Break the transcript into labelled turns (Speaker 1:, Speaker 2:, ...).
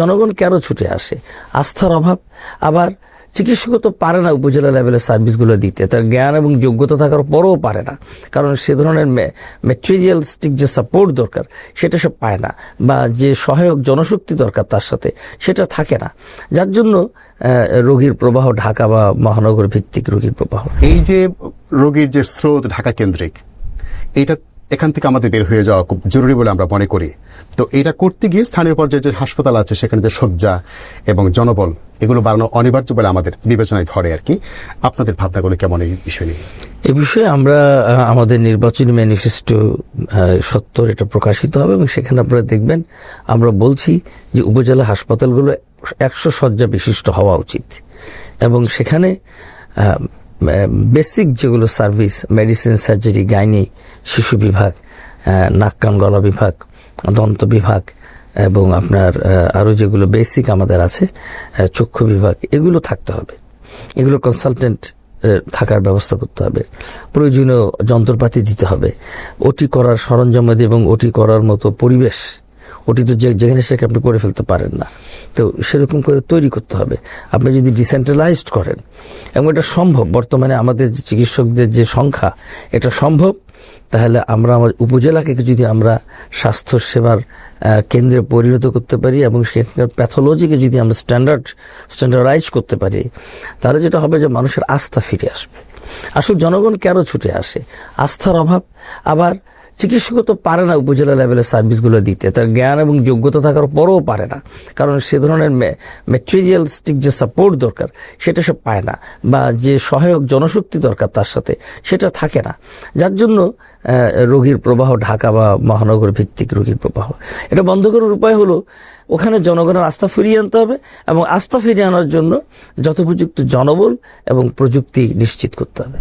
Speaker 1: জনগণ কেন ছুটে আসে? আস্থার অভাব। আবার চিকিৎসকও তো পারে না উপজেলা লেভেলের সার্ভিসগুলো দিতে, তার জ্ঞান এবং যোগ্যতা থাকার পরও পারে না, কারণ সে ধরনের ম্যাটেরিয়ালিস্টিক যে সাপোর্ট দরকার সেটা সে পায় না, বা যে সহায়ক জনশক্তি দরকার তার সাথে সেটা থাকে না, যার জন্য রোগীর প্রবাহ ঢাকা বা মহানগর ভিত্তিক রোগীর প্রবাহ।
Speaker 2: এই যে রোগীর যে স্রোত ঢাকা কেন্দ্রিক, এইটা এখান থেকে আমাদের বের হয়ে যাওয়া খুব জরুরি বলে আমরা মনে করি। তো এটা করতে গিয়ে স্থানীয় পর্যায়ে যে হাসপাতাল আছে সেখানে যে শয্যা এবং জনবল এগুলো বাড়ানো অনিবার্য বলে আমাদের বিবেচনায় ধরে আর কি। আপনাদের ভাবনাগুলো কেমন এই বিষয় নিয়ে?
Speaker 1: এই বিষয়ে আমরা আমাদের নির্বাচনী ম্যানিফেস্টো 70 এটা প্রকাশিত হবে এবং সেখানে আপনারা দেখবেন আমরা বলছি যে উপজেলা হাসপাতালগুলো 100 শয্যা বিশিষ্ট হওয়া উচিত এবং সেখানে বেসিক যেগুলো সার্ভিস, মেডিসিন, সার্জারি, গাইনি, শিশু বিভাগ, নাক কান গলা বিভাগ, দন্ত বিভাগ এবং আপনার আরো যেগুলো বেসিক আমাদের আছে, চক্ষু বিভাগ, এগুলো থাকতে হবে। এগুলো কনসালটেন্ট থাকার ব্যবস্থা করতে হবে, প্রয়োজনীয় যন্ত্রপাতি দিতে হবে, ওটি করার সরঞ্জাম এবং ওটি করার মতো পরিবেশ, ওটি তো যেখানে সেখানে আপনি করে ফেলতে পারেন না, তো সেরকম করে তৈরি করতে হবে। আপনি যদি ডিসেন্ট্রালাইজড করেন, এবং এটা সম্ভব, বর্তমানে আমাদের চিকিৎসকদের যে সংখ্যা এটা সম্ভব, তাহলে আমরা আমার উপজেলাকে যদি আমরা স্বাস্থ্য সেবার কেন্দ্রে পরিণত করতে পারি এবং সেখানকার প্যাথোলজিকে যদি আমরা স্ট্যান্ডার্ডাইজ করতে পারি, তাহলে যেটা হবে যে মানুষের আস্থা ফিরে আসবে। আসলে জনগণ কেন ছুটে আসে? আস্থার অভাব। আবার চিকিৎসকও তো পারে না উপজেলা লেভেলের সার্ভিসগুলো দিতে, তার জ্ঞান এবং যোগ্যতা থাকার পরও পারে না, কারণ সে ধরনের ম্যাটেরিয়ালিস্টিক যে সাপোর্ট দরকার সেটা সে পায় না, বা যে সহায়ক জনশক্তি দরকার তার সাথে সেটা থাকে না, যার জন্য রোগীর প্রবাহ ঢাকা বা মহানগর ভিত্তিক রোগীর প্রবাহ। এটা বন্ধ করার উপায় হলো ওখানে জনগণের আস্থা ফিরিয়ে আনতে হবে এবং আস্থা ফিরিয়ে আনার জন্য যথোপযুক্ত জনবল এবং প্রযুক্তি নিশ্চিত করতে হবে।